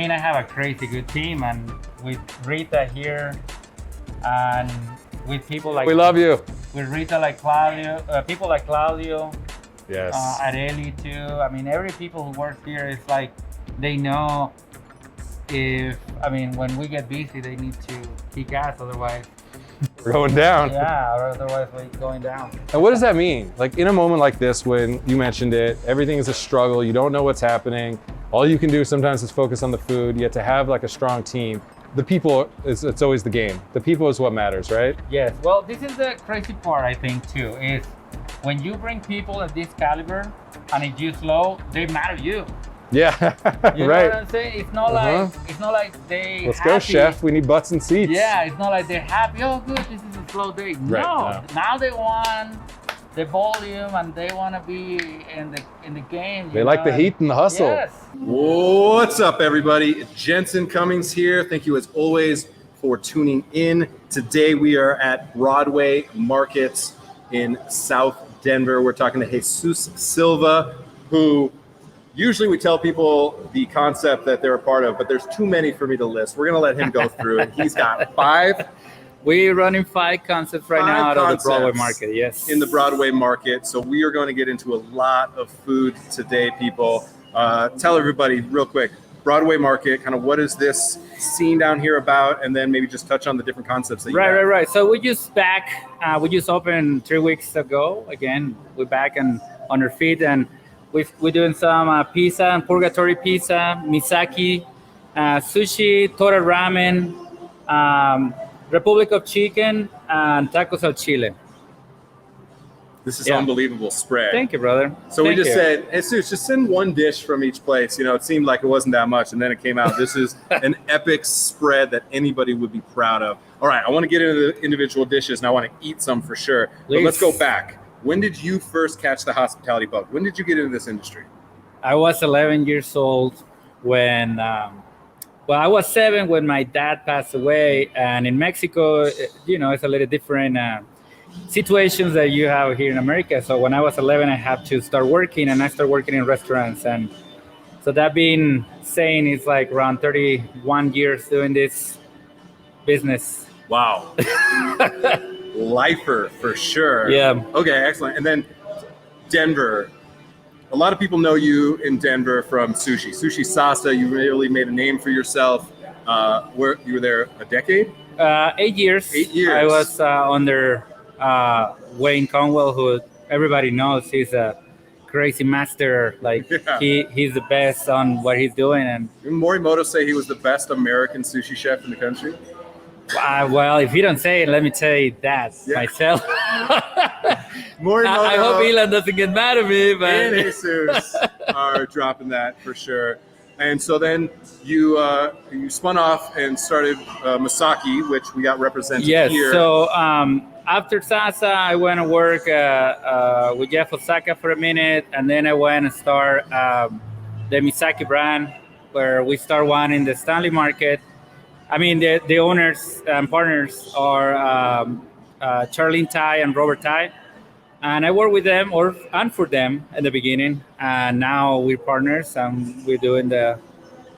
mean, I have a crazy good team, and with Rita here, and with people like We love you. with Rita like Claudio, people like Claudio, Yes. Areli too. I mean, every people who works here is like they know when we get busy, they need to kick ass, otherwise. We're going down. Yeah, or otherwise we're going down. And what does that mean? Like in a moment like this, when you mentioned it, everything is a struggle. You don't know what's happening. All you can do sometimes is focus on the food. You have to have like a strong team. The people, it's always the game. The people is what matters, right? Yes, well, this is the crazy part, I think, too, is when you bring people at this caliber and if you slow, they matter you. Yeah, You know what I'm saying? It's not like they Let's happy. go, chef. We need butts and seats. Yeah, it's not like they're happy. Oh, good, this is a slow day. Right, No, now they want the volume and they want to be in the game. They like the heat and the hustle. Yes. What's up, everybody? Jensen Cummings here. Thank you, as always, for tuning in. Today we are at Broadway Market in South Denver. We're talking to Jesus Silva, who usually we tell people the concept that they're a part of, but there's too many for me to list. We're going to let him go through it. He's got 5. We're running 5 concepts right now out of the Broadway Market, yes. In the Broadway Market. So we are going to get into a lot of food today, people. Tell everybody real quick, Broadway Market, kind of what is this scene down here about? And then maybe just touch on the different concepts that you have. Right. So we just opened 3 weeks ago. Again, we're back and on our feet, and we're doing some pizza and purgatory pizza, misaki, sushi, tora ramen, Republic of Chicken, and tacos al chile. This is unbelievable spread. Thank you, brother. So Thank we just you. said, Jesus, just send one dish from each place. You know, it seemed like it wasn't that much, and then it came out. This is an epic spread that anybody would be proud of. All right, I want to get into the individual dishes, and I want to eat some for sure. Please. But let's go back. When did you first catch the hospitality bug? When did you get into this industry? I was 11 years old when, I was 7 when my dad passed away. And in Mexico, it's a little different situations that you have here in America. So when I was 11, I had to start working, and I started working in restaurants. And so that being saying, it's like around 31 years doing this business. Wow. Lifer for sure. Yeah. Okay, excellent. And then Denver. A lot of people know you in Denver from sushi. Sushi Sasa, you really made a name for yourself. You were there a decade? 8 years. 8 years. I was under Wayne Conwell, who everybody knows. He's a crazy master. Like he's the best on what he's doing. And didn't Morimoto say he was the best American sushi chef in the country? Well, if you don't say it, let me say that myself. Morimoto, I hope Elon doesn't get mad at me, but and Jesus are dropping that for sure. And so then you spun off and started Misaki, which we got represented here. Yes. So after Sasa, I went to work with Jeff Osaka for a minute, and then I went and start the Misaki brand, where we start one in the Stanley Market. I mean, the owners and partners are Charlene Tai and Robert Tai. And I work with them and for them at the beginning. And now we're partners and we're doing the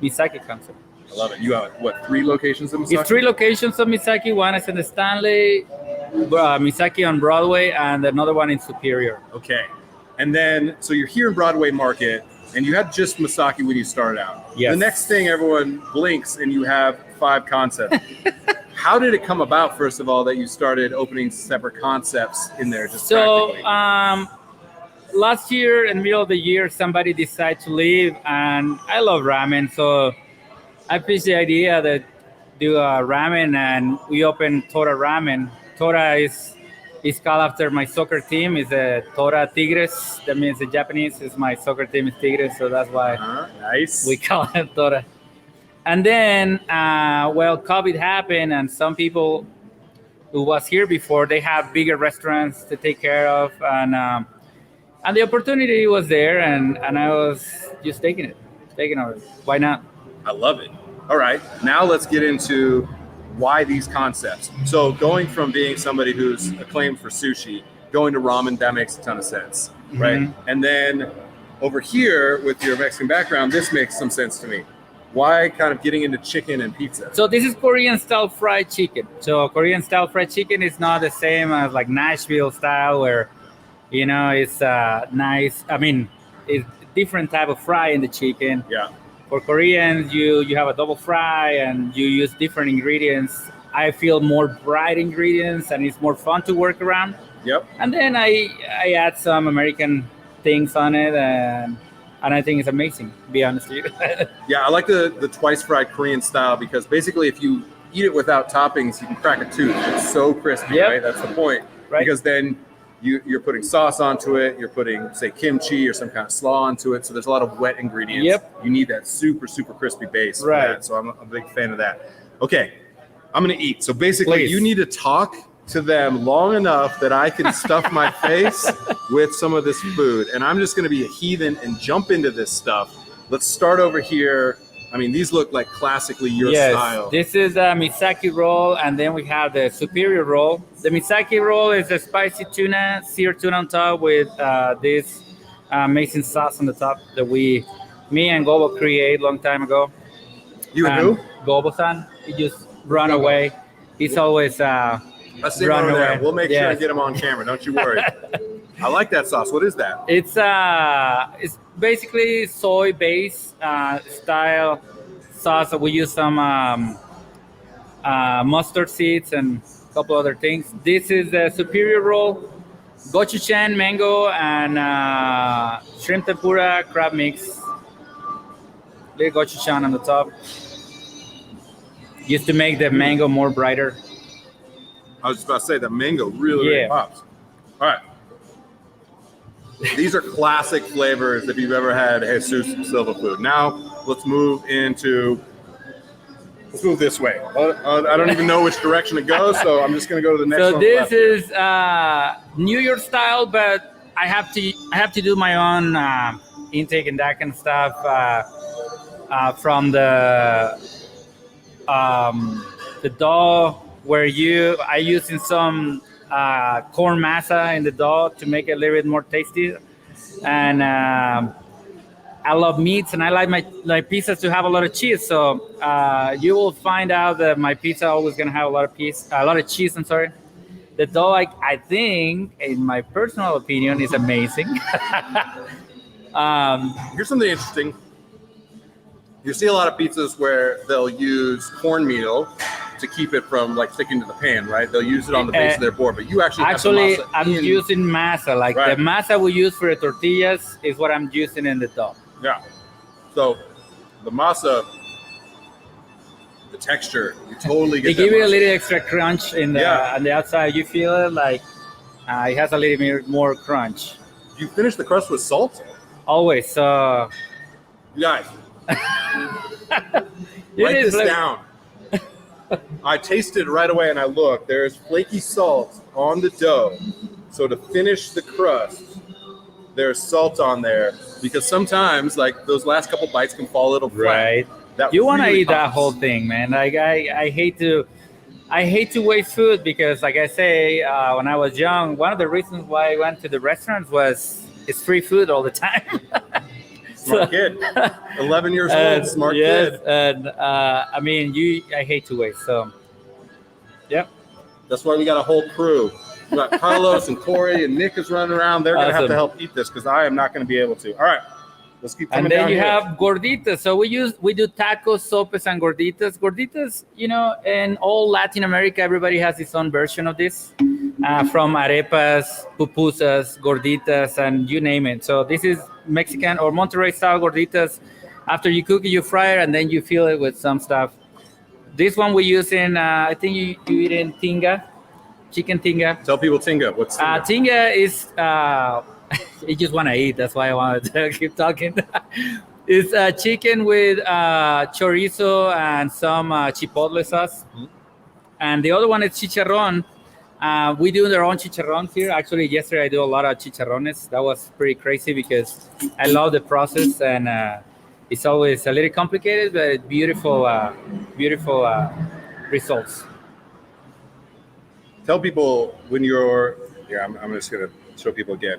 Misaki concept. I love it. You have, 3 locations of Misaki? It's 3 locations of Misaki. One is in the Stanley, Misaki on Broadway, and another one in Superior. Okay. And then, so you're here in Broadway Market, and you had just Misaki when you started out. Yes. The next thing, everyone blinks, and you have 5 concepts. How did it come about, first of all, that you started opening separate concepts in there? Practically? Last year, in the middle of the year, somebody decided to leave, and I love ramen, so I pitched the idea that do a ramen, and we opened Tora Ramen. Tora is called after my soccer team. It's a Tora Tigres. That means in Japanese is my soccer team is Tigres, so that's why nice. we call it Tora. And then, COVID happened, and some people who was here before, they have bigger restaurants to take care of, and the opportunity was there, and I was just taking it. Why not? I love it. All right, now let's get into why these concepts. So going from being somebody who's acclaimed for sushi, going to ramen, that makes a ton of sense, right? Mm-hmm. And then over here with your Mexican background, this makes some sense to me. Why kind of getting into chicken and pizza? So this is Korean style fried chicken. So Korean style fried chicken is not the same as like Nashville style, where it's nice. I mean, it's different type of fry in the chicken. Yeah. For Koreans, you have a double fry and you use different ingredients. I feel more bright ingredients and it's more fun to work around. Yep. And then I add some American things on it, and I think it's amazing, to be honest with you. Yeah, I like the twice fried Korean style because basically if you eat it without toppings, you can crack a tooth. It's so crispy, Yep. right? That's the point. Right. Because then you're putting sauce onto it, you're putting, say, kimchi or some kind of slaw onto it. So there's a lot of wet ingredients. Yep. You need that super, super crispy base for Right. that. So I'm a big fan of that. Okay, I'm going to eat. So basically, Please. you need to talk to them long enough that I can stuff my face with some of this food. And I'm just going to be a heathen and jump into this stuff. Let's start over here. I mean, these look like classically your style. This is a Misaki roll, and then we have the superior roll. The Misaki roll is a spicy tuna, seared tuna on top with this amazing sauce on the top that me and Gobo created a long time ago. You and who? Gobo-san. He just run away. He's always Let's see him run over there. away. We'll make sure Yes. and get him on camera. Don't you worry. I like that sauce. What is that? It's basically soy based style sauce. We use some mustard seeds and a couple other things. This is the superior roll, gochujang, mango, and shrimp tempura crab mix. Little gochujang on the top. Used to make the mango more brighter. I was just about to say the mango really Yeah. pops. All right. These are classic flavors if you've ever had Jesus Silva food. Now let's move this way. I don't even know which direction to go, so I'm just going to go to the next one. So this is New York style, but I have to do my own intake and that kind of stuff from the dough where I using some corn masa in the dough to make it a little bit more tasty. And I love meats, and I like my pizzas to have a lot of cheese. So you will find out that my pizza always gonna have a lot of cheese. I'm sorry. The dough, I think, in my personal opinion, is amazing. Here's something interesting. You see a lot of pizzas where they'll use cornmeal to keep it from like sticking to the pan, right? They'll use it on the base of their board, but you actually have the masa I'm using masa. Like Right. the masa we use for the tortillas is what I'm using in the dough. Yeah. So the masa, the texture, you totally get They that give it a masa. little extra crunch on the outside. You feel it like it has a little bit more crunch. You finish the crust with salt? Always. You guys, write is this like- down. I tasted right away and I looked. There's flaky salt on the dough. So to finish the crust, there's salt on there because sometimes like those last couple bites can fall a little flat. Right. That You want to really eat that pops. whole thing, man. Like I hate to waste food because, like I say, when I was young, one of the reasons why I went to the restaurants was it's free food all the time. Smart kid. 11 years old, smart kid. And I mean, I hate to waste. So, yep. That's why we got a whole crew. We got Carlos and Corey and Nick is running around. They're going to have to Awesome. help eat this because I am not going to be able to. All right. Let's keep coming And then down you here. have gorditas. So we do tacos, sopes, and gorditas. Gorditas, in all Latin America, everybody has its own version of this. From arepas, pupusas, gorditas, and you name it. So this is Mexican or Monterrey style gorditas. After you cook it, you fry it, and then you fill it with some stuff. This one we use in, I think you eat in tinga, chicken tinga. Tell people Tinga. What's Tinga? Tinga is, you just want to eat. That's why I wanted to keep talking. It's chicken with chorizo and some chipotle sauce. Mhm. And the other one is chicharrón. We do their own chicharrón here. Actually, yesterday I do a lot of chicharrones. That was pretty crazy because I love the process, and it's always a little complicated, but beautiful results. Tell people when you're, I'm just going to show people again.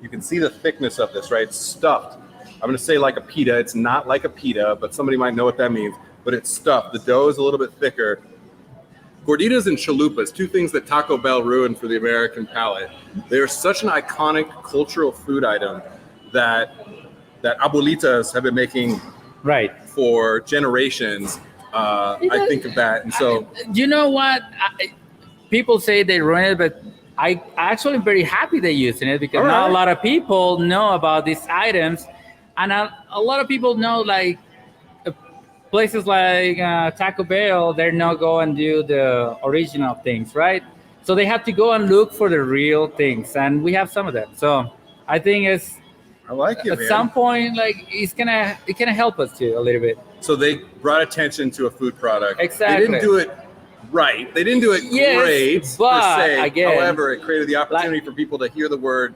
You can see the thickness of this, right? It's stuffed. I'm going to say like a pita. It's not like a pita, but somebody might know what that means. But it's stuffed. The dough is a little bit thicker. Gorditas and chalupas, two things that Taco Bell ruined for the American palate. They're such an iconic cultural food item that abuelitas have been making for generations. I think of that. And so... You know what? People say they ruined it, but I actually am very happy they're using it because now a lot of people know about these items. And a lot of people know, like, places like Taco Bell, they're not going to do the original things, right? So they have to go and look for the real things, and we have some of them. So I think I like it, at some point, like it can help us too a little bit. So they brought attention to a food product. Exactly. They didn't do it right. They didn't do it great but per se. Again, however, it created the opportunity for people to hear the word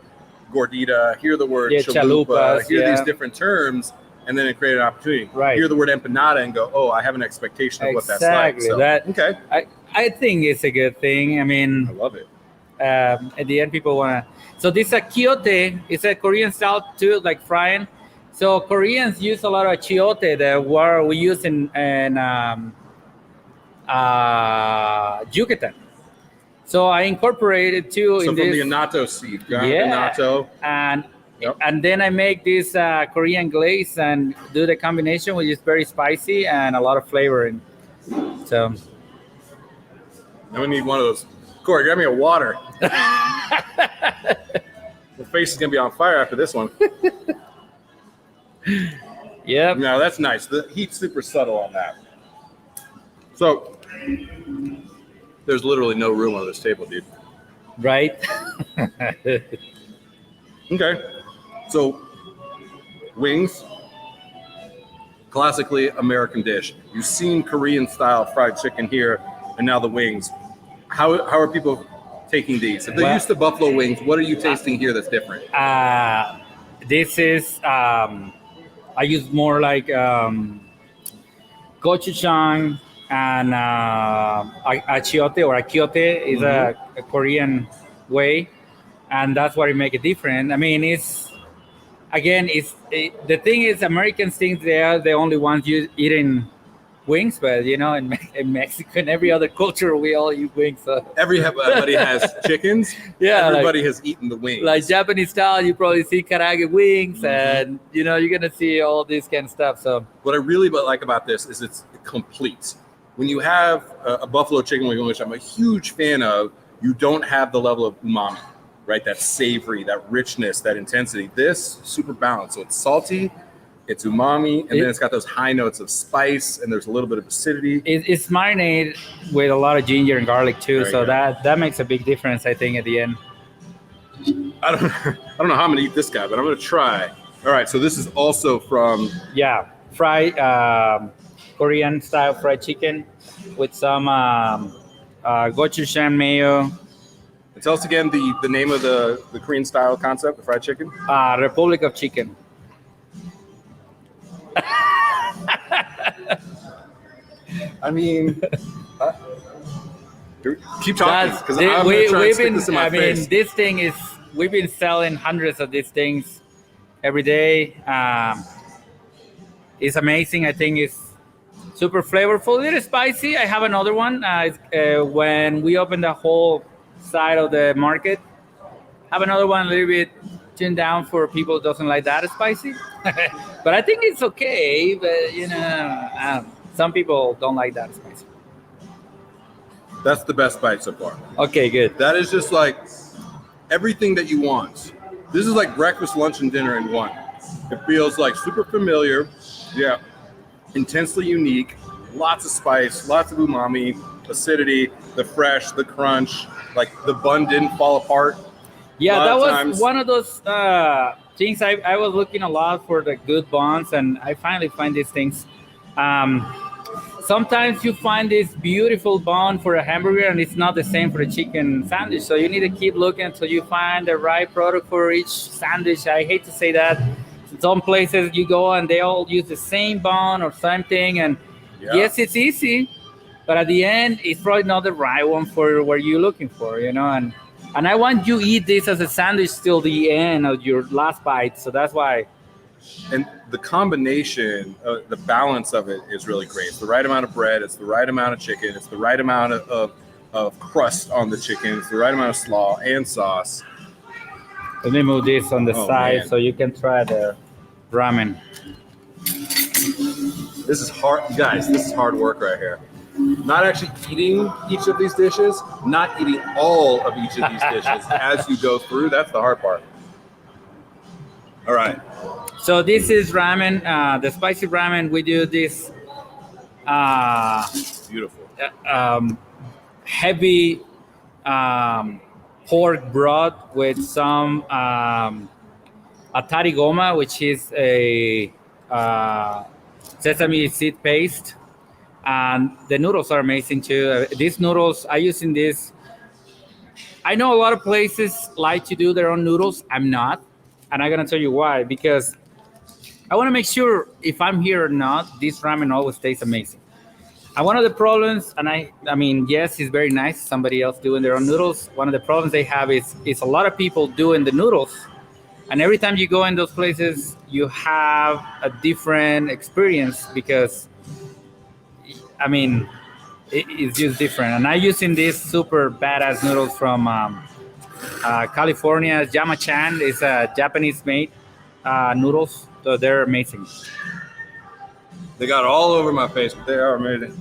gordita, hear the word chalupa, hear these different terms. And then it created an opportunity. Hear the word empanada and go, oh, I have an expectation of what that's like. So, okay. I think it's a good thing. I mean, I love it. At the end, people want to. So this achiote, it's a Korean style too, like frying. So Koreans use a lot of achiote that we use in Yucatan. So I incorporated too. So in from this, the annatto seed, annatto. And then I make this Korean glaze and do the combination, which is very spicy and a lot of flavor. And so now we need one of those. Corey, grab me a water. The face is gonna be on fire after this one. Yeah. No, that's nice. The heat's super subtle on that. So there's literally no room on this table, dude. Right. Okay. So, wings, classically American dish. You've seen Korean-style fried chicken here, and now the wings. How are people taking these? If they're used to buffalo wings, what are you tasting here that's different? This is, I use more like gochujang and achiote or akiote is a Korean way, and that's what it make it different. I mean, the thing is, Americans think they are the only ones eating wings, but in Mexico and every other culture, we all eat wings. So. Everybody has chickens. Yeah, everybody has eaten the wings. Like Japanese style, you probably see karaage wings, and you're gonna see all this kind of stuff. So what I really like about this is it's complete. When you have a buffalo chicken wing, which I'm a huge fan of, you don't have the level of umami. Right, that savory, that richness, that intensity. This super balanced. So it's salty, it's umami, and then it's got those high notes of spice, and there's a little bit of acidity. It's marinated with a lot of ginger and garlic too, so that makes a big difference, I think, at the end. I don't know how I'm gonna eat this guy, but I'm gonna try. All right, so this is also from fried Korean style fried chicken with some gochujang mayo. Tell us again the name of the Korean style concept, the fried chicken. Republic of Chicken. I mean, keep talking because I'm going to try and stick this in my face. This thing we've been selling hundreds of these things every day. It's amazing. I think it's super flavorful. A little spicy. I have another one. When we open the whole side of the market, have another one a little bit tuned down for people who doesn't like that spicy. But I think it's okay. But some people don't like that spicy. That's the best bite so far. Okay, good. That is just like everything that you want. This is like breakfast, lunch, and dinner in one. It feels like super familiar. Yeah. Intensely unique. Lots of spice, lots of umami, acidity, the fresh, the crunch. Like the bun didn't fall apart. Yeah, that was one of those things. I was looking a lot for the good buns, and I finally find these things. Sometimes you find this beautiful bun for a hamburger, and it's not the same for a chicken sandwich. So you need to keep looking until you find the right product for each sandwich. I hate to say that. Some places you go and they all use the same bun or same thing, and yes, it's easy. But at the end, it's probably not the right one for what you're looking for, And I want you to eat this as a sandwich till the end of your last bite. So that's why And the combination, the balance of it is really great. It's the right amount of bread. It's the right amount of chicken. It's the right amount of crust on the chicken. It's the right amount of slaw and sauce. Let me move this on the side man. so you can try the ramen. This is hard, guys. This is hard work right here. Not actually eating each of these dishes, not eating all of each of these dishes as you go through. That's the hard part. All right. So this is ramen, the spicy ramen. We do this Beautiful. heavy pork broth with some atari goma, which is a sesame seed paste. And the noodles are amazing too. These noodles, I use in this. I know a lot of places like to do their own noodles. I'm not. And I'm going to tell you why. Because I want to make sure if I'm here or not, this ramen always tastes amazing. And one of the problems, and I mean, yes, it's very nice, somebody else doing their own noodles. One of the problems they have is a lot of people doing the noodles. And every time you go in those places, you have a different experience because, I mean, it's just different. And I'm using these super badass noodles from California. Yama-chan is a Japanese-made noodles, so they're amazing. They got all over my face, but they are amazing.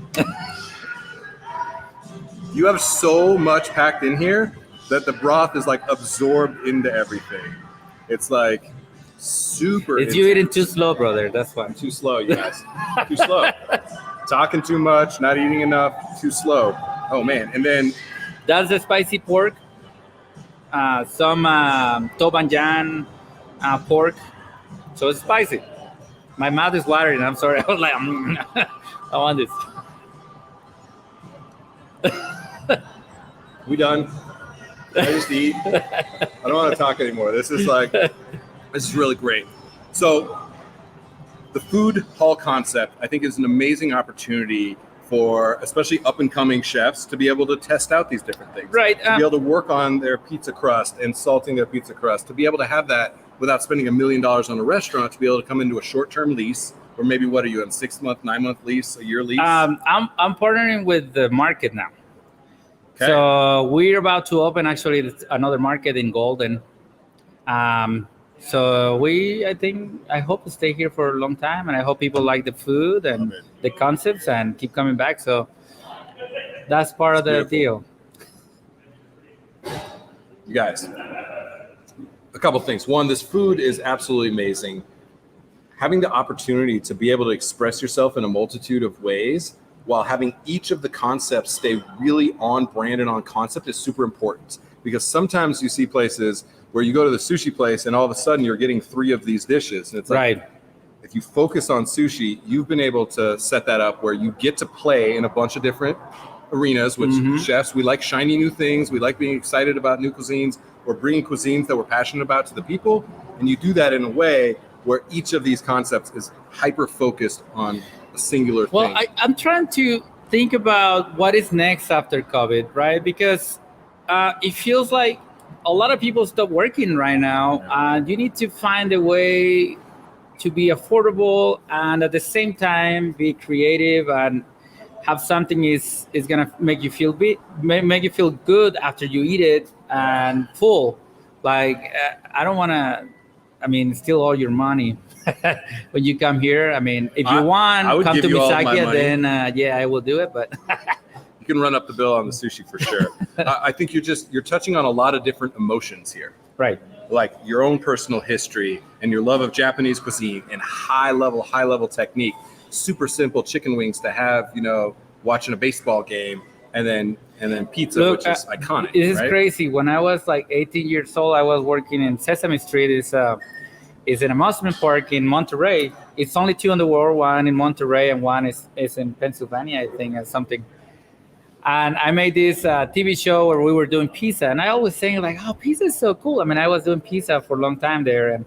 You have so much packed in here that the broth is like absorbed into everything. It's like super. It's you eating too slow, brother. That's why. I'm too slow, you guys. Too slow. Talking too much, not eating enough, too slow. Oh man. And then that's the spicy pork. Some tobanjan pork. So it's spicy. My mouth is watering. I'm sorry. I was like, I want this. We done? I just eat. I don't want to talk anymore. This is really great. So the food hall concept, I think, is an amazing opportunity for especially up and coming chefs to be able to test out these different things. Right. To be able to work on their pizza crust and salting their pizza crust, to be able to have that without spending $1 million on a restaurant, to be able to come into a short-term lease, or maybe what are you on, 6-month, 9-month lease, a year lease? I'm partnering with the market now. Okay. So we're about to open actually another market in Golden. So I hope to stay here for a long time, and I hope people like the food and the concepts and keep coming back. So that's part of the deal. You guys, a couple things. One, this food is absolutely amazing. Having the opportunity to be able to express yourself in a multitude of ways while having each of the concepts stay really on brand and on concept is super important. Because sometimes you see places where you go to the sushi place and all of a sudden you're getting 3 of these dishes. And it's like, right. If you focus on sushi, you've been able to set that up where you get to play in a bunch of different arenas, which chefs, we like shiny new things. We like being excited about new cuisines or bringing cuisines that we're passionate about to the people. And you do that in a way where each of these concepts is hyper focused on a singular thing. Well, I'm trying to think about what is next after COVID, right? Because it feels like a lot of people stop working right now. You need to find a way to be affordable and at the same time be creative and have something is gonna make you feel good after you eat it and full. Like I don't want to. I mean, steal all your money when you come here. I mean, if you want, come to Misaki, then yeah, I will do it. But you can run up the bill on the sushi for sure. I think you're touching on a lot of different emotions here. Right. Like your own personal history and your love of Japanese cuisine and high level technique. Super simple chicken wings to have, watching a baseball game, and then pizza, Look, which is iconic. It is right? crazy. When I was like 18 years old, I was working in Sesame Street. Is an amusement park in Monterey. It's only 2 in the world, one in Monterey and one is in Pennsylvania, I think, or something. And I made this TV show where we were doing pizza, and I always saying like, "Oh, pizza is so cool." I mean, I was doing pizza for a long time there,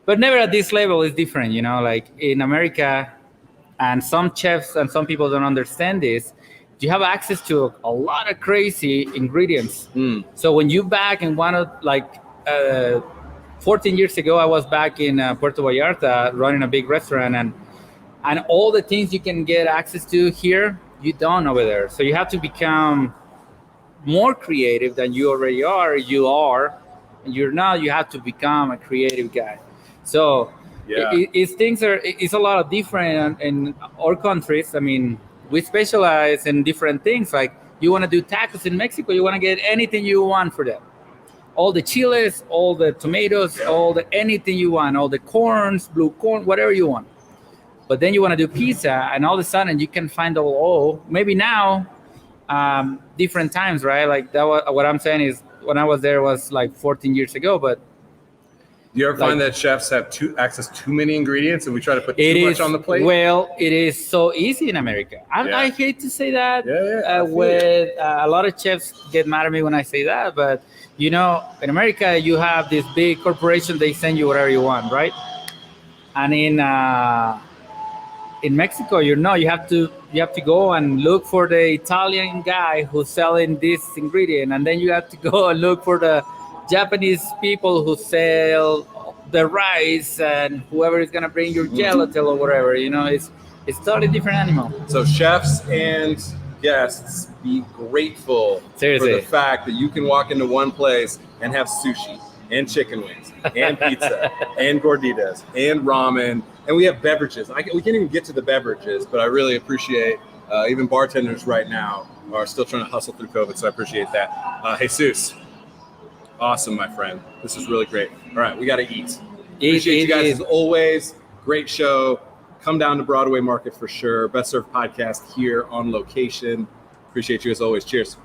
but never at this level. It's different, Like in America, and some chefs and some people don't understand this. You have access to a lot of crazy ingredients. So when you back and want to 14 years ago, I was back in Puerto Vallarta running a big restaurant, and all the things you can get access to here, you don't over there. So you have to become more creative than you already are. You're not. You have to become a creative guy. So it's a lot of different in our countries. I mean, we specialize in different things. Like you want to do tacos in Mexico, you want to get anything you want for them. All the chiles, all the tomatoes, all the anything you want, all the corns, blue corn, whatever you want. But then you want to do pizza, and all of a sudden you can find maybe now, different times, right? Like that. What I'm saying is, when I was there was like 14 years ago, but. Do you ever find that chefs have access too many ingredients and we try to put too much on the plate? Well, it is so easy in America. I hate to say that. A lot of chefs get mad at me when I say that, but in America you have this big corporation, they send you whatever you want, right? And in Mexico, you have to go and look for the Italian guy who's selling this ingredient, and then you have to go and look for the Japanese people who sell the rice, and whoever is gonna bring your gelatin or whatever. It's totally different animal. So chefs and guests, be grateful Seriously. for the fact that you can walk into one place and have sushi and chicken wings and pizza and gorditas and ramen, and we have beverages. We can't even get to the beverages, but I really appreciate even bartenders right now are still trying to hustle through COVID, so I appreciate that. Jesus. Awesome, my friend. This is really great. All right, we got to eat. Appreciate you guys as always. Great show. Come down to Broadway Market for sure. Best Served Podcast here on location. Appreciate you as always. Cheers.